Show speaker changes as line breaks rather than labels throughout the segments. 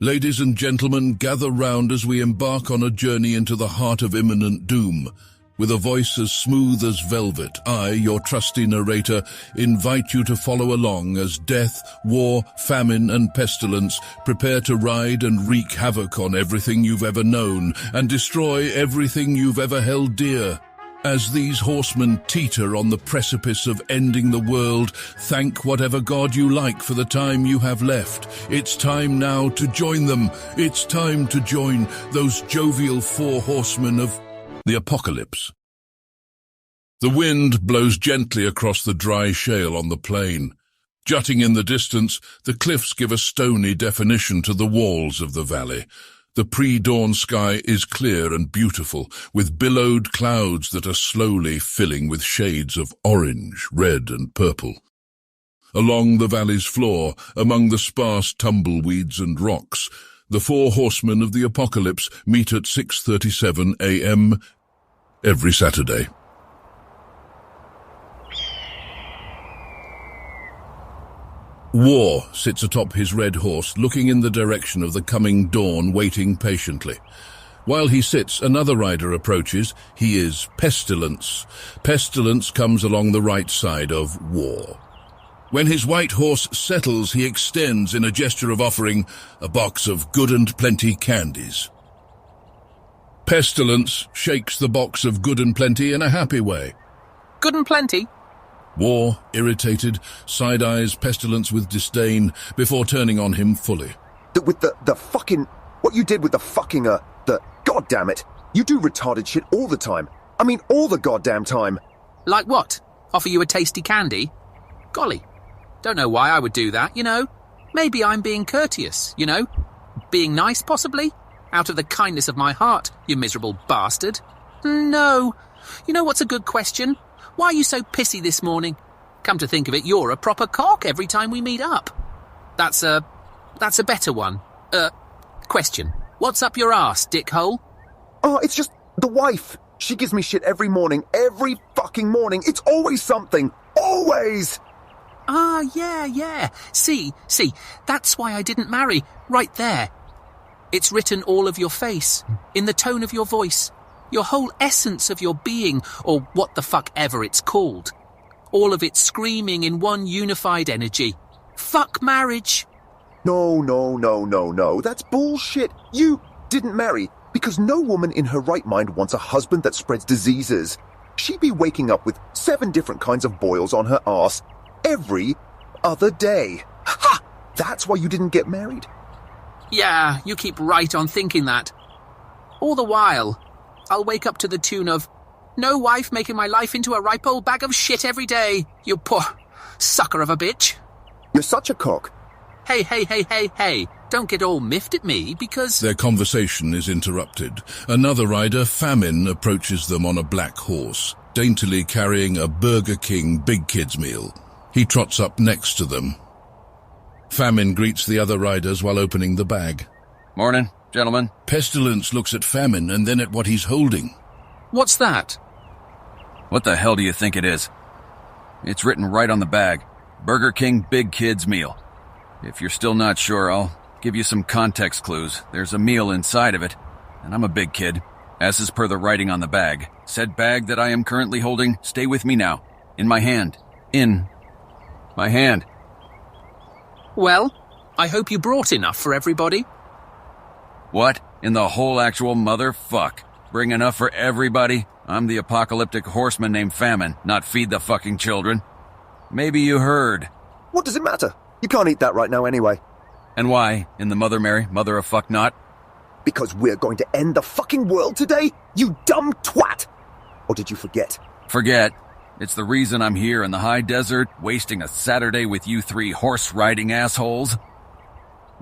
Ladies and gentlemen, gather round as we embark on a journey into the heart of imminent doom. With a voice as smooth as velvet, I, your trusty narrator, invite you to follow along as death, war, famine, and pestilence prepare to ride and wreak havoc on everything you've ever known and destroy everything you've ever held dear. As these horsemen teeter on the precipice of ending the world, thank whatever god you like for the time you have left. It's time now to join them. It's time to join those jovial 4 horsemen of the apocalypse. The wind blows gently across the dry shale on the plain. Jutting in the distance, the cliffs give a stony definition to the walls of the valley. The pre-dawn sky is clear and beautiful, with billowed clouds that are slowly filling with shades of orange, red, and purple. Along the valley's floor, among the sparse tumbleweeds and rocks, the 4 horsemen of the apocalypse meet at 6:37 a.m. every Saturday. War sits atop his red horse, looking in the direction of the coming dawn, waiting patiently. While he sits, another rider approaches. He is Pestilence. Pestilence comes along the right side of War. When his white horse settles, he extends in a gesture of offering a box of good and plenty candies. Pestilence shakes the box of good and plenty in a happy way.
Good and plenty?
War, irritated, side-eyes Pestilence with disdain before turning on him fully.
With the fucking... What you did with the fucking, God damn it. You do retarded shit all the time. I mean, all the goddamn time.
Like what? Offer you a tasty candy? Golly. Don't know why I would do that, you know. Maybe I'm being courteous, you know. Being nice, possibly. Out of the kindness of my heart, you miserable bastard. No. You know what's a good question? Why are you so pissy this morning? Come to think of it, you're a proper cock every time we meet up. That's a better one. Question. What's up your arse, dickhole?
Oh, it's just the wife. She gives me shit every morning. Every fucking morning. It's always something. Always!
Ah, yeah. See, that's why I didn't marry. Right there. It's written all of your face, in the tone of your voice. Your whole essence of your being, or what the fuck ever it's called. All of it screaming in one unified energy. Fuck marriage. No. That's bullshit. You didn't marry because no woman in her right mind wants a husband that spreads diseases. She'd be waking up with 7 different kinds of boils on her arse every other day. Ha! That's why you didn't get married. Yeah, you keep right on thinking that. All the while, I'll wake up to the tune of, "No wife making my life into a ripe old bag of shit every day, you poor sucker of a bitch."
You're such a cock.
Hey, don't get all miffed at me, because...
Their conversation is interrupted. Another rider, Famine, approaches them on a black horse, daintily carrying a Burger King Big Kids meal. He trots up next to them. Famine greets the other riders while opening the bag.
Morning, gentlemen.
Pestilence looks at Famine and then at what he's holding.
What's that?
What the hell do you think it is? It's written right on the bag. Burger King Big Kids Meal. If you're still not sure, I'll give you some context clues. There's a meal inside of it, and I'm a big kid, as is per the writing on the bag. Said bag that I am currently holding, stay with me now. In my hand. In my hand.
Well, I hope you brought enough for everybody.
What? In the whole actual motherfuck? Bring enough for everybody? I'm the apocalyptic horseman named Famine, not feed the fucking children. Maybe you heard.
What does it matter? You can't eat that right now anyway.
And why, in the Mother Mary, mother of fuck not?
Because we're going to end the fucking world today, you dumb twat! Or did you forget?
Forget. It's the reason I'm here in the high desert, wasting a Saturday with you 3 horse-riding assholes.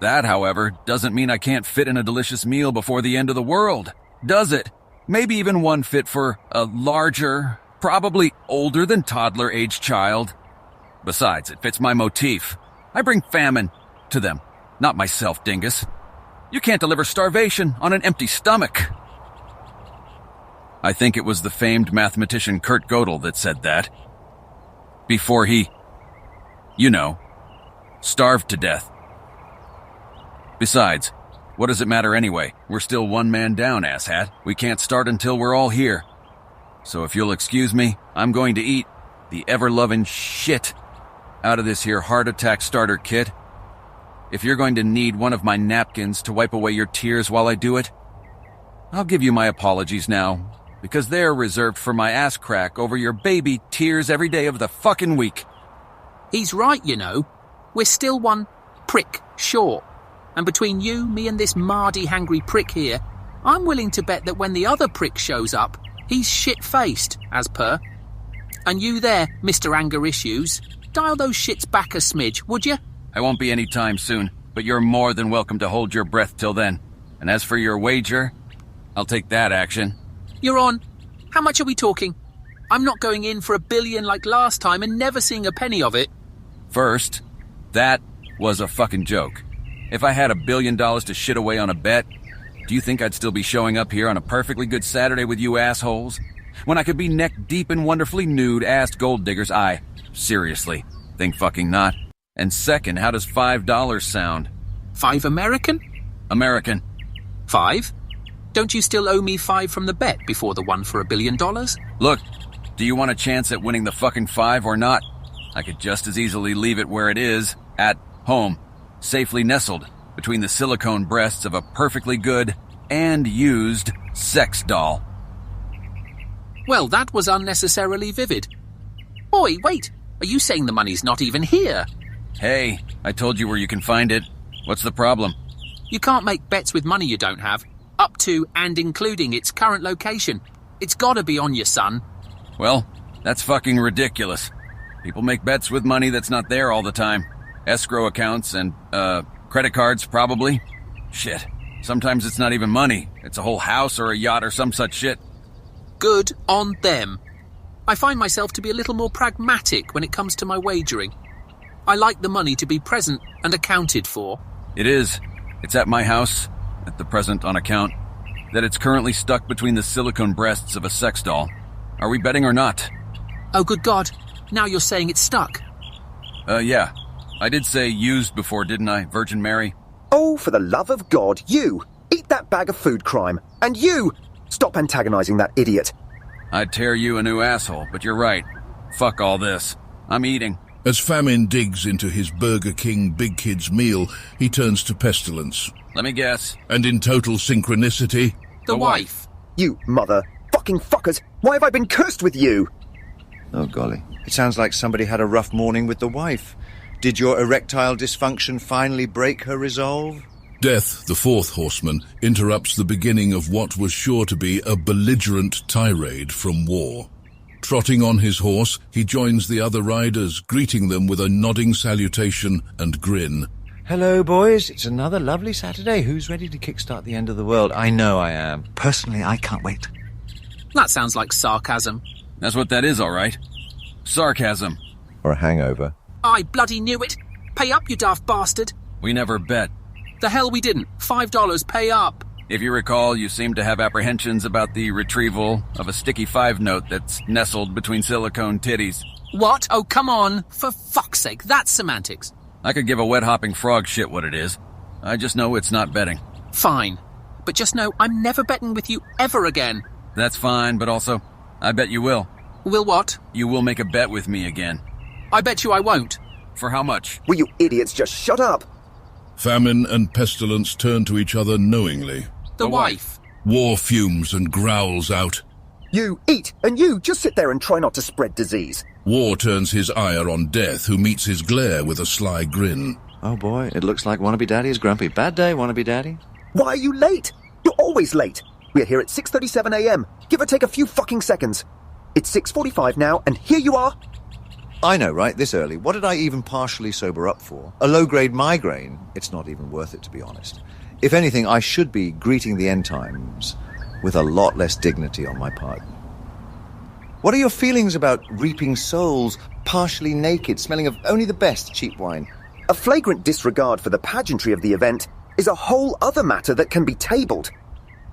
That, however, doesn't mean I can't fit in a delicious meal before the end of the world, does it? Maybe even one fit for a larger, probably older than toddler-aged child. Besides, it fits my motif. I bring famine to them, not myself, dingus. You can't deliver starvation on an empty stomach. I think it was the famed mathematician Kurt Gödel that said that. Before he, starved to death. Besides, What does it matter anyway? We're still one man down, asshat. We can't start until we're all here. So if you'll excuse me, I'm going to eat the ever-loving shit out of this here heart attack starter kit. If you're going to need one of my napkins to wipe away your tears while I do it, I'll give you my apologies now, because they're reserved for my ass crack over your baby tears every day of the fucking week.
He's right, you know. We're still one prick short. And between you, me and this mardy-hangry prick here, I'm willing to bet that when the other prick shows up, he's shit-faced, as per. And you there, Mr. Anger Issues, dial those shits back a smidge, would you?
I won't be any time soon, but you're more than welcome to hold your breath till then. And as for your wager, I'll take that action.
You're on. How much are we talking? I'm not going in for $1 billion like last time and never seeing a penny of it.
First, that was a fucking joke. If I had $1 billion to shit away on a bet, do you think I'd still be showing up here on a perfectly good Saturday with you assholes? When I could be neck deep in wonderfully nude-assed gold diggers, seriously, think fucking not. And second, how does $5 sound?
5 American?
American.
5? Don't you still owe me 5 from the bet before the one for $1 billion?
Look, do you want a chance at winning the fucking 5 or not? I could just as easily leave it where it is, at home, safely nestled between the silicone breasts of a perfectly good and used sex doll.
Well, that was unnecessarily vivid. Oi, wait, are you saying the money's not even here?
Hey, I told you where you can find it. What's the problem?
You can't make bets with money you don't have, up to and including its current location. It's gotta be on you, son.
Well, that's fucking ridiculous. People make bets with money that's not there all the time. Escrow accounts and, credit cards, probably. Shit. Sometimes it's not even money. It's a whole house or a yacht or some such shit.
Good on them. I find myself to be a little more pragmatic when it comes to my wagering. I like the money to be present and accounted for.
It is. It's at my house, at the present on account, that it's currently stuck between the silicone breasts of a sex doll. Are we betting or not?
Oh, good God. Now you're saying it's stuck.
Yeah. I did say used before, didn't I, Virgin Mary?
Oh, for the love of God, you! Eat that bag of food crime! And you! Stop antagonizing that idiot!
I'd tear you a new asshole, but you're right. Fuck all this. I'm eating.
As famine digs into his Burger King Big Kids meal, he turns to Pestilence.
Let me guess.
And in total synchronicity...
The wife.
You mother fucking fuckers! Why have I been cursed with you?
Oh, golly. It sounds like somebody had a rough morning with the wife. Did your erectile dysfunction finally break her resolve?
Death, the fourth horseman, interrupts the beginning of what was sure to be a belligerent tirade from War. Trotting on his horse, he joins the other riders, greeting them with a nodding salutation and grin.
Hello, boys. It's another lovely Saturday. Who's ready to kickstart the end of the world? I know I am. Personally, I can't wait.
That sounds like sarcasm.
That's what that is, all right. Sarcasm.
Or a hangover.
I bloody knew it. Pay up, you daft bastard.
We never bet.
The hell we didn't. $5, pay up.
If you recall, you seem to have apprehensions about the retrieval of a sticky 5 note that's nestled between silicone titties.
What? Oh, come on. For fuck's sake, that's semantics.
I could give a wet-hopping frog shit what it is. I just know it's not betting.
Fine. But just know I'm never betting with you ever again.
That's fine, but also, I bet you will.
Will what?
You will make a bet with me again.
I bet you I won't.
For how much?
Will you idiots just shut up?
Famine and Pestilence turn to each other knowingly.
The wife.
War fumes and growls out.
You eat, and you just sit there and try not to spread disease.
War turns his ire on Death, who meets his glare with a sly grin.
Oh, boy. It looks like Wannabe Daddy is grumpy. Bad day, Wannabe Daddy.
Why are you late? You're always late. We're here at 6:37 a.m. Give or take a few fucking seconds. It's 6:45 now, and here you are.
I know, right? This early. What did I even partially sober up for? A low-grade migraine? It's not even worth it, to be honest. If anything, I should be greeting the end times with a lot less dignity on my part. What are your feelings about reaping souls, partially naked, smelling of only the best cheap wine?
A flagrant disregard for the pageantry of the event is a whole other matter that can be tabled.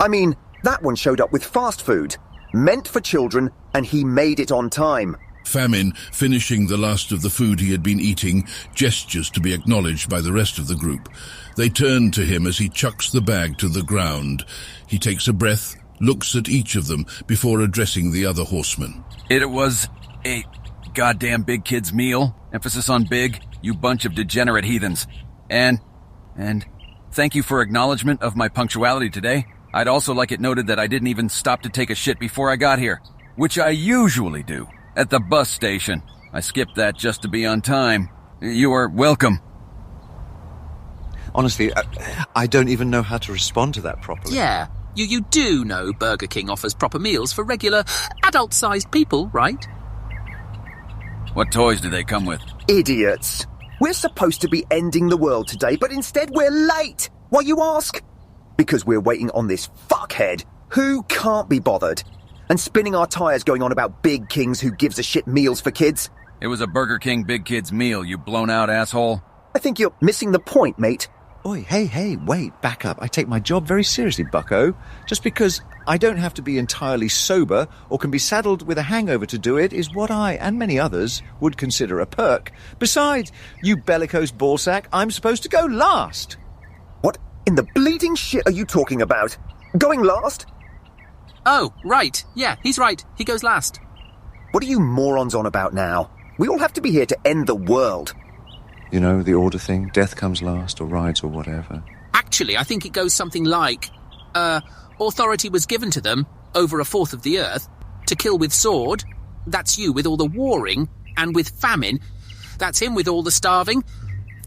I mean, that one showed up with fast food, meant for children, and he made it on time.
Famine, finishing the last of the food he had been eating, gestures to be acknowledged by the rest of the group. They turn to him as he chucks the bag to the ground. He takes a breath, looks at each of them before addressing the other horseman.
It was a goddamn big kid's meal. Emphasis on big, you bunch of degenerate heathens. And thank you for acknowledgement of my punctuality today. I'd also like it noted that I didn't even stop to take a shit before I got here, which I usually do at the bus station. I skipped that just to be on time. You are welcome.
Honestly, I don't even know how to respond to that properly.
Yeah, you do know Burger King offers proper meals for regular, adult-sized people, right?
What toys do they come with?
Idiots. We're supposed to be ending the world today, but instead we're late. Why, you ask? Because we're waiting on this fuckhead who can't be bothered. And spinning our tires going on about Big King's who gives a shit meals for kids.
It was a Burger King Big Kid's meal, you blown-out asshole.
I think you're missing the point, mate.
Oi, hey, wait, back up. I take my job very seriously, bucko. Just because I don't have to be entirely sober or can be saddled with a hangover to do it is what I, and many others, would consider a perk. Besides, you bellicose ballsack, I'm supposed to go last.
What in the bleeding shit are you talking about? Going last?
Oh, right. Yeah, he's right. He goes last.
What are you morons on about now? We all have to be here to end the world.
You know, the order thing, death comes last, or rides, or whatever.
Actually, I think it goes something like, authority was given to them, over a fourth of the earth, to kill with sword, that's you with all the warring, and with famine, that's him with all the starving,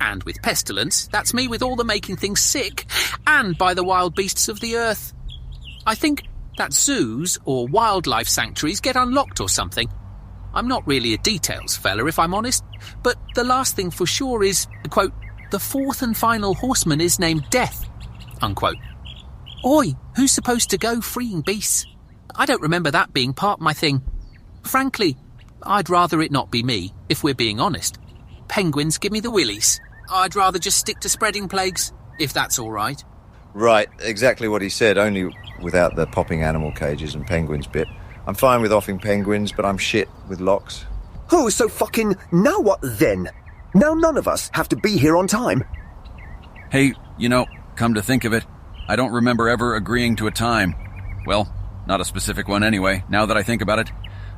and with pestilence, that's me with all the making things sick, and by the wild beasts of the earth. I think that zoos or wildlife sanctuaries get unlocked or something. I'm not really a details fella, if I'm honest, but the last thing for sure is, quote, the fourth and final horseman is named Death, unquote. Oi, who's supposed to go freeing beasts? I don't remember that being part of my thing. Frankly, I'd rather it not be me, if we're being honest. Penguins give me the willies. I'd rather just stick to spreading plagues, if that's all right.
Right, exactly what he said, only without the popping animal cages and penguins bit. I'm fine with offing penguins, but I'm shit with locks.
Oh, so fucking... Now what then? Now none of us have to be here on time.
Hey, come to think of it, I don't remember ever agreeing to a time. Well, not a specific one anyway, now that I think about it.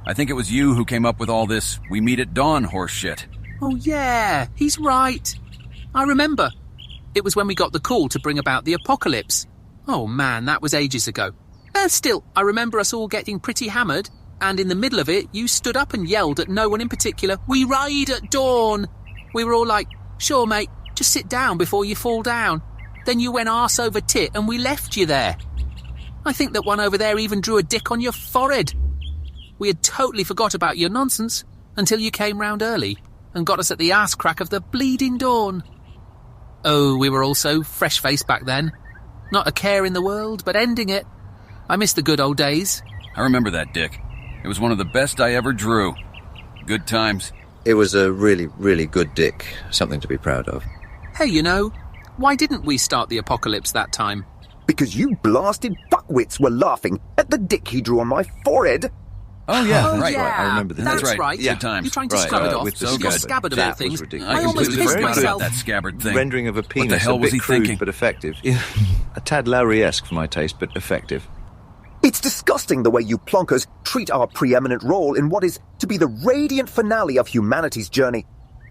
I think it was you who came up with all this "we meet at dawn" horse shit.
Oh yeah, he's right. I remember. It was when we got the call to bring about the apocalypse. Oh man, that was ages ago. Still, I remember us all getting pretty hammered, and in the middle of it, you stood up and yelled at no one in particular, "We ride at dawn!" We were all like, "Sure, mate, just sit down before you fall down." Then you went arse over tit and we left you there. I think that one over there even drew a dick on your forehead. We had totally forgot about your nonsense until you came round early and got us at the ass crack of the bleeding dawn. Oh, we were all so fresh-faced back then. Not a care in the world, but ending it. I miss the good old days.
I remember that, Dick. It was one of the best I ever drew. Good times.
It was a really, really good dick. Something to be proud of.
Hey, why didn't we start the apocalypse that time?
Because you blasted fuckwits were laughing at the dick he drew on my forehead.
Oh, yeah, right.
Yeah,
I remember that.
That's right.
Yeah. Good times.
You're trying to
Right,
scrub it off
with the
with your
scabbard.
scabbard
That
about things.
was ridiculous.
I almost
completely
pissed
forgot
myself.
about that scabbard thing.
Rendering of a penis,
What the hell
a
was
bit
he
crude
thinking?
but effective. A tad Lowry-esque for my taste, but effective.
It's disgusting the way you plonkers treat our preeminent role in what is to be the radiant finale of humanity's journey.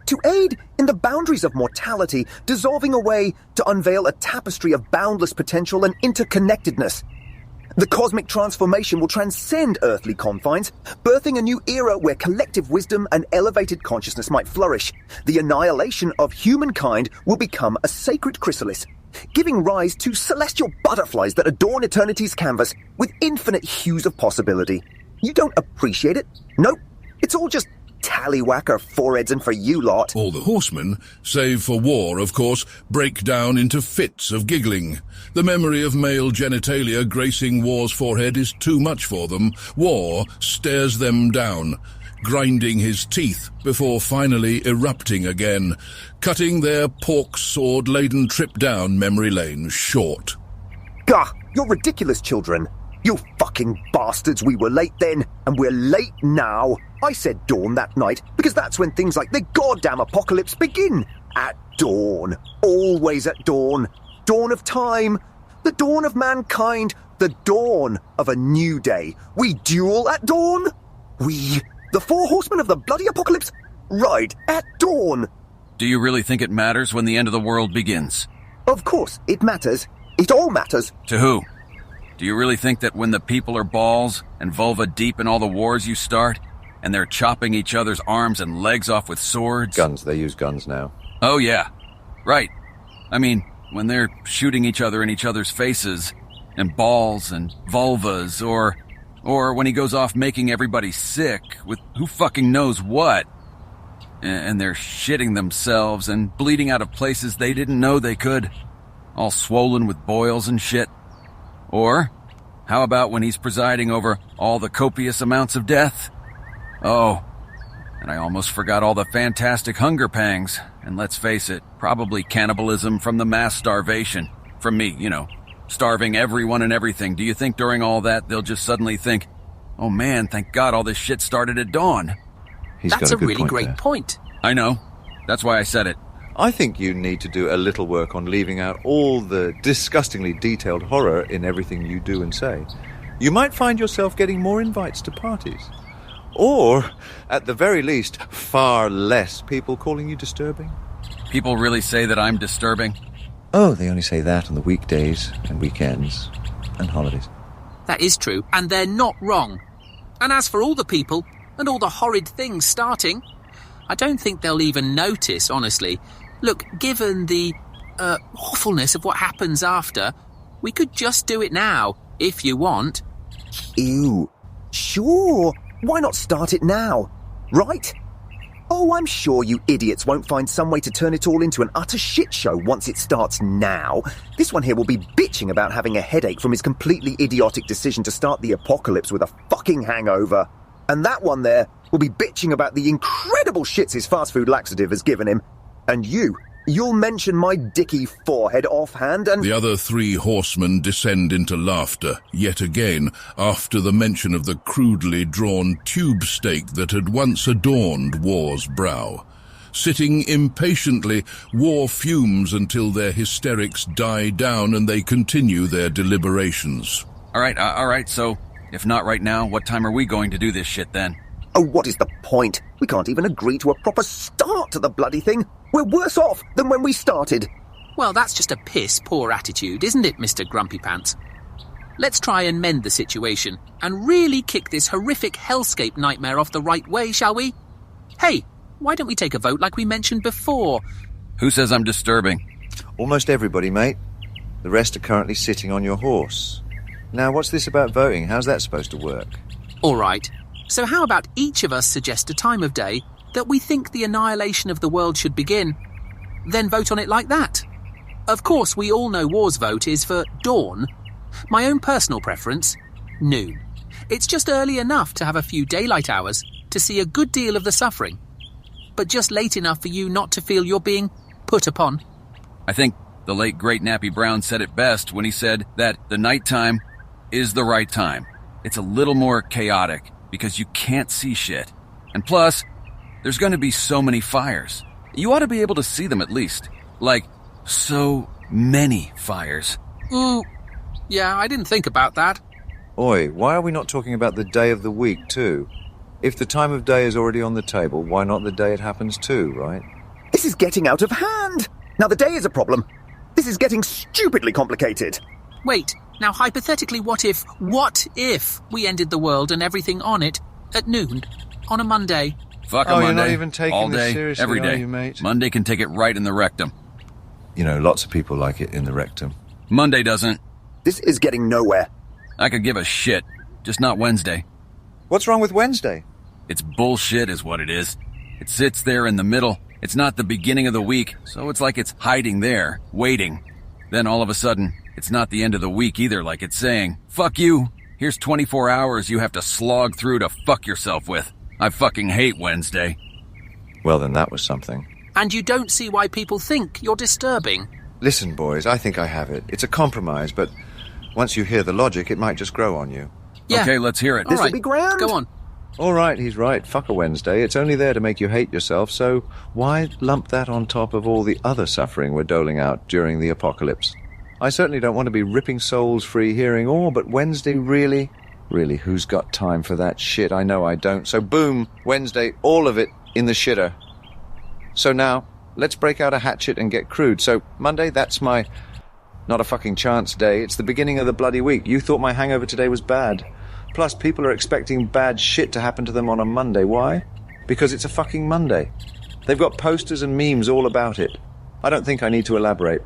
To aid in the boundaries of mortality, dissolving away to unveil a tapestry of boundless potential and interconnectedness. The cosmic transformation will transcend earthly confines, birthing a new era where collective wisdom and elevated consciousness might flourish. The annihilation of humankind will become a sacred chrysalis, giving rise to celestial butterflies that adorn eternity's canvas with infinite hues of possibility. You don't appreciate it? Nope. It's all just tallywhacker foreheads and for you lot.
All the horsemen, save for War, of course, break down into fits of giggling. The memory of male genitalia gracing War's forehead is too much for them. War stares them down, grinding his teeth before finally erupting again, cutting their pork sword-laden trip down memory lane short.
Gah, you're ridiculous, children. You fucking bastards, we were late then, and we're late now. I said dawn that night because that's when things like the goddamn apocalypse begin. At dawn. Always at dawn. Dawn of time. The dawn of mankind. The dawn of a new day. We duel at dawn. We, the four horsemen of the bloody apocalypse, ride at dawn.
Do you really think it matters when the end of the world begins?
Of course, it matters. It all matters.
To who? Do you really think that when the people are balls and vulva deep in all the wars you start, and they're chopping each other's arms and legs off with swords?
Guns, they use guns now.
Oh yeah, right. I mean, when they're shooting each other in each other's faces, and balls and vulvas, or when he goes off making everybody sick with who fucking knows what, and they're shitting themselves and bleeding out of places they didn't know they could, all swollen with boils and shit. Or, how about when he's presiding over all the copious amounts of death? Oh, and I almost forgot all the fantastic hunger pangs, and let's face it, probably cannibalism from the mass starvation. From me, starving everyone and everything. Do you think during all that they'll just suddenly think, oh man, thank God all this shit started at dawn?
That's a really great point.
I know. That's why I said it.
I think you need to do a little work on leaving out all the disgustingly detailed horror in everything you do and say. You might find yourself getting more invites to parties. Or, at the very least, far less people calling you disturbing.
People really say that I'm disturbing?
Oh, they only say that on the weekdays and weekends and holidays.
That is true, and they're not wrong. And as for all the people and all the horrid things starting, I don't think they'll even notice, honestly. Look, given the awfulness of what happens after, we could just do it now, if you want.
Ew. Sure. Why not start it now? Right? Oh, I'm sure you idiots won't find some way to turn it all into an utter shit show once it starts now. This one here will be bitching about having a headache from his completely idiotic decision to start the apocalypse with a fucking hangover. And that one there will be bitching about the incredible shits his fast food laxative has given him. And you'll mention my dicky forehead offhand and...
The other three horsemen descend into laughter, yet again, after the mention of the crudely drawn tube stake that had once adorned War's brow. Sitting impatiently, War fumes until their hysterics die down and they continue their deliberations.
All right, so, if not right now, what time are we going to do this shit then?
Oh, what is the point? We can't even agree to a proper start to the bloody thing. We're worse off than when we started.
Well, that's just a piss-poor attitude, isn't it, Mr. Grumpy Pants? Let's try and mend the situation and really kick this horrific hellscape nightmare off the right way, shall we? Hey, why don't we take a vote like we mentioned before?
Who says I'm disturbing?
Almost everybody, mate. The rest are currently sitting on your horse. Now, what's this about voting? How's that supposed to work?
All right. So how about each of us suggest a time of day that we think the annihilation of the world should begin, then vote on it like that? Of course, we all know War's vote is for dawn. My own personal preference, noon. It's just early enough to have a few daylight hours to see a good deal of the suffering, but just late enough for you not to feel you're being put upon.
I think the late great Nappy Brown said it best when he said that the nighttime is the right time. It's a little more chaotic because you can't see shit. And plus, there's going to be so many fires. You ought to be able to see them at least. Like, so many fires.
Yeah, I didn't think about that.
Oi, why are we not talking about the day of the week, too? If the time of day is already on the table, why not the day it happens too, right?
This is getting out of hand. Now the day is a problem. This is getting stupidly complicated.
Wait, now hypothetically, what if we ended the world and everything on it at noon on a Monday?
Fuck a Monday.
You're not even taking
all
this
day,
seriously,
every day.
are you, mate?
Monday can take it right in the rectum.
You know, lots of people like it in the rectum.
Monday doesn't.
This is getting nowhere.
I could give a shit, just not Wednesday.
What's wrong with Wednesday?
It's bullshit is what it is. It sits there in the middle. It's not the beginning of the week, so it's like it's hiding there, waiting. Then all of a sudden, it's not the end of the week either, like it's saying, fuck you, here's 24 hours you have to slog through to fuck yourself with. I fucking hate Wednesday.
Well, then that was something.
And you don't see why people think you're disturbing.
Listen, boys, I think I have it. It's a compromise, but once you hear the logic, it might just grow on you.
Yeah.
Okay, let's hear it.
This'll
All right,
be grand.
Go on.
All right, he's right. Fuck a Wednesday. It's only there to make you hate yourself, so why lump that on top of all the other suffering we're doling out during the apocalypse? I certainly don't want to be ripping souls free hearing all, but Wednesday, really? Really, who's got time for that shit? I know I don't. So boom, Wednesday, all of it in the shitter. So now, let's break out a hatchet and get crude. So Monday, that's my not a fucking chance day. It's the beginning of the bloody week. You thought my hangover today was bad. Plus, people are expecting bad shit to happen to them on a Monday. Why? Because it's a fucking Monday. They've got posters and memes all about it. I don't think I need to elaborate.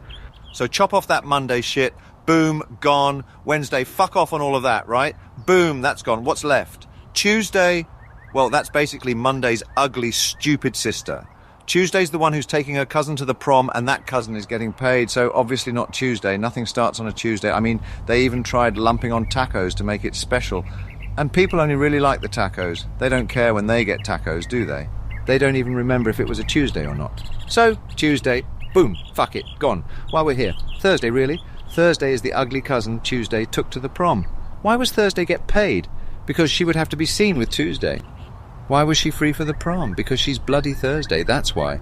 So chop off that Monday shit. Boom, gone. Wednesday, fuck off on all of that, right? Boom, that's gone. What's left? Tuesday, well, that's basically Monday's ugly, stupid sister. Tuesday's the one who's taking her cousin to the prom, and that cousin is getting paid, so obviously not Tuesday. Nothing starts on a Tuesday. I mean, they even tried lumping on tacos to make it special. And people only really like the tacos. They don't care when they get tacos, do they? They don't even remember if it was a Tuesday or not. So, Tuesday, boom, fuck it, gone. While we're here. Thursday, really? Thursday is the ugly cousin Tuesday took to the prom. Why was Thursday get paid? Because she would have to be seen with Tuesday. Why was she free for the prom? Because she's bloody Thursday, that's why.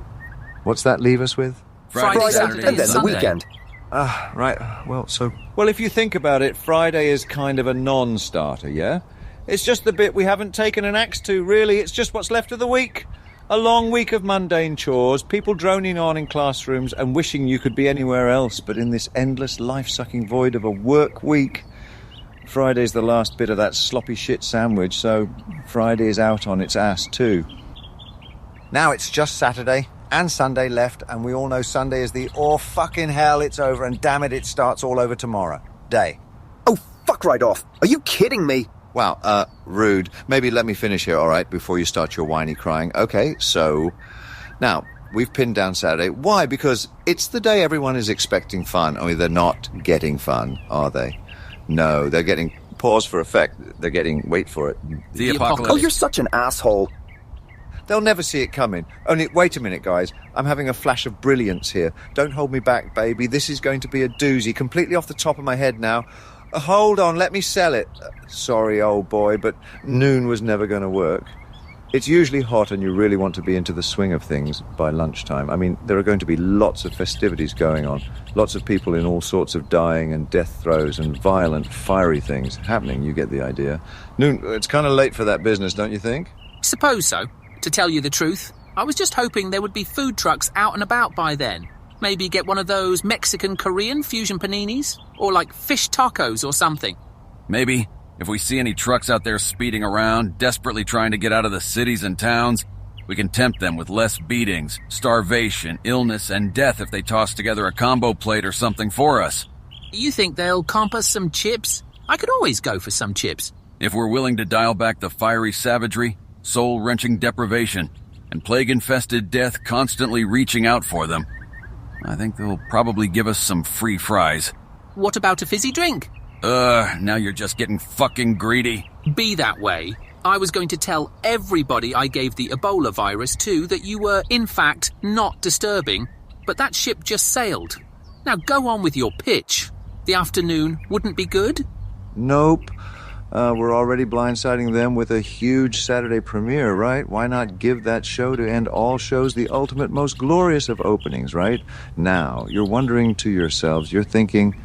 What's that leave us with?
Friday, Saturday,
and then
Sunday.
the weekend.
Right, well, if you think about it, Friday is kind of a non-starter, yeah? It's just the bit we haven't taken an axe to, really. It's just what's left of the week. A long week of mundane chores, people droning on in classrooms and wishing you could be anywhere else, but in this endless life-sucking void of a work week. Friday's the last bit of that sloppy shit sandwich, so Friday is out on its ass too. Now it's just Saturday and Sunday left, and we all know Sunday is the oh fucking hell it's over, and damn it starts all over tomorrow day.
Oh, fuck right off. Are you kidding me?
Wow, rude. Maybe let me finish here, all right, before you start your whiny crying. Okay, so now we've pinned down Saturday. Why? Because it's the day everyone is expecting fun. I mean, they're not getting fun, are they? No, they're getting, pause for effect, they're getting, wait for it,
The apocalypse.
Oh, you're such an asshole.
They'll never see it coming. Only, wait a minute, guys. I'm having a flash of brilliance here. Don't hold me back, baby. This is going to be a doozy, completely off the top of my head now. Hold on, let me sell it. Sorry, old boy, but noon was never going to work. It's usually hot and you really want to be into the swing of things by lunchtime. I mean, there are going to be lots of festivities going on. Lots of people in all sorts of dying and death throes and violent, fiery things happening. You get the idea. Noon, it's kind of late for that business, don't you think?
Suppose so. To tell you the truth, I was just hoping there would be food trucks out and about by then. Maybe get one of those Mexican-Korean fusion paninis? Or like fish tacos or something.
Maybe. If we see any trucks out there speeding around, desperately trying to get out of the cities and towns, we can tempt them with less beatings, starvation, illness, and death if they toss together a combo plate or something for us.
You think they'll comp us some chips? I could always go for some chips.
If we're willing to dial back the fiery savagery, soul-wrenching deprivation, and plague-infested death constantly reaching out for them, I think they'll probably give us some free fries.
What about a fizzy drink?
Now you're just getting fucking greedy.
Be that way. I was going to tell everybody I gave the Ebola virus to that you were, in fact, not disturbing, but that ship just sailed. Now go on with your pitch. The afternoon wouldn't be good?
Nope. We're already blindsiding them with a huge Saturday premiere, right? Why not give that show to end all shows the ultimate, most glorious of openings, right? Now, you're wondering to yourselves, you're thinking,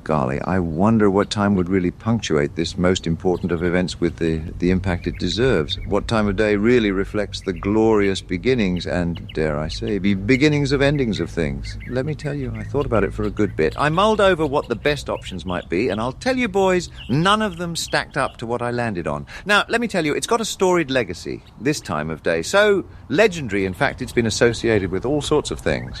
golly, I wonder what time would really punctuate this most important of events with the impact it deserves. What time of day really reflects the glorious beginnings and, dare I say, beginnings of endings of things. Let me tell you, I thought about it for a good bit. I mulled over what the best options might be, and I'll tell you, boys, none of them stacked up to what I landed on. Now, let me tell you, it's got a storied legacy this time of day. So legendary, in fact, it's been associated with all sorts of things.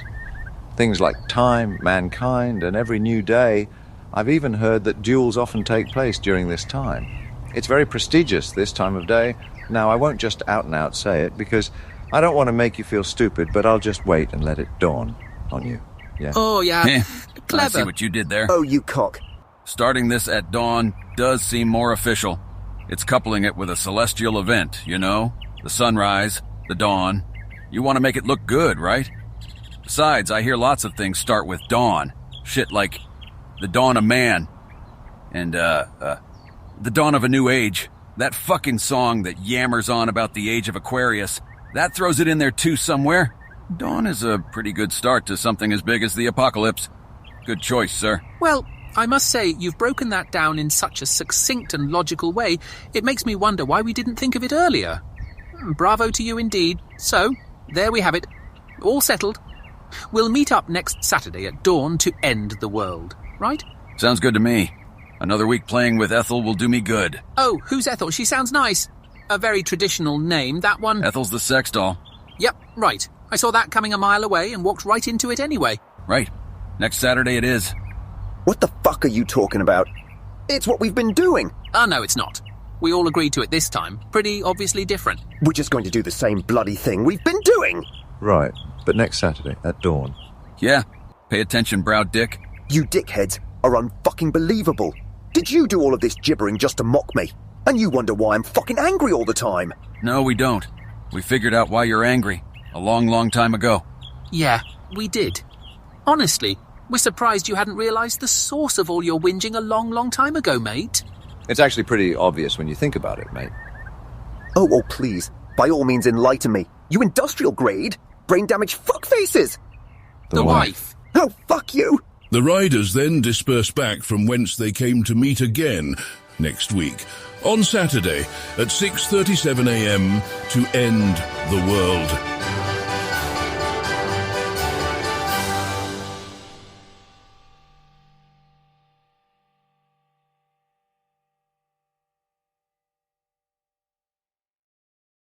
Things like time, mankind, and every new day. I've even heard that duels often take place during this time. It's very prestigious this time of day. Now, I won't just out and out say it, because I don't want to make you feel stupid, but I'll just wait and let it dawn on you. Yeah.
Oh, yeah. Clever.
I see what you did there.
Oh, you cock.
Starting this at dawn does seem more official. It's coupling it with a celestial event, you know? The sunrise, the dawn. You want to make it look good, right? Besides, I hear lots of things start with dawn. Shit like the dawn of man, and, the dawn of a new age. That fucking song that yammers on about the age of Aquarius, that throws it in there too somewhere. Dawn is a pretty good start to something as big as the apocalypse. Good choice, sir.
Well, I must say, you've broken that down in such a succinct and logical way, it makes me wonder why we didn't think of it earlier. Bravo to you indeed. So, there we have it. All settled. We'll meet up next Saturday at dawn to end the world, right?
Sounds good to me. Another week playing with Ethel will do me good.
Oh, who's Ethel? She sounds nice. A very traditional name, that one.
Ethel's the sex doll.
Yep, right. I saw that coming a mile away and walked right into it anyway.
Right. Next Saturday it is.
What the fuck are you talking about? It's what we've been doing.
No, it's not. We all agreed to it this time. Pretty obviously different.
We're just going to do the same bloody thing we've been doing.
Right, but next Saturday, at dawn.
Yeah. Pay attention, brow dick.
You dickheads are unfucking believable. Did you do all of this gibbering just to mock me? And you wonder why I'm fucking angry all the time?
No, we don't. We figured out why you're angry. A long, long time ago.
Yeah, we did. Honestly, we're surprised you hadn't realised the source of all your whinging a long, long time ago, mate.
It's actually pretty obvious when you think about it, mate.
Oh, please. By all means, enlighten me. You industrial grade? Brain damaged fuckfaces!
The wife.
Oh, fuck you!
The riders then disperse back from whence they came to meet again next week, on Saturday at 6:37 a.m. to end the world.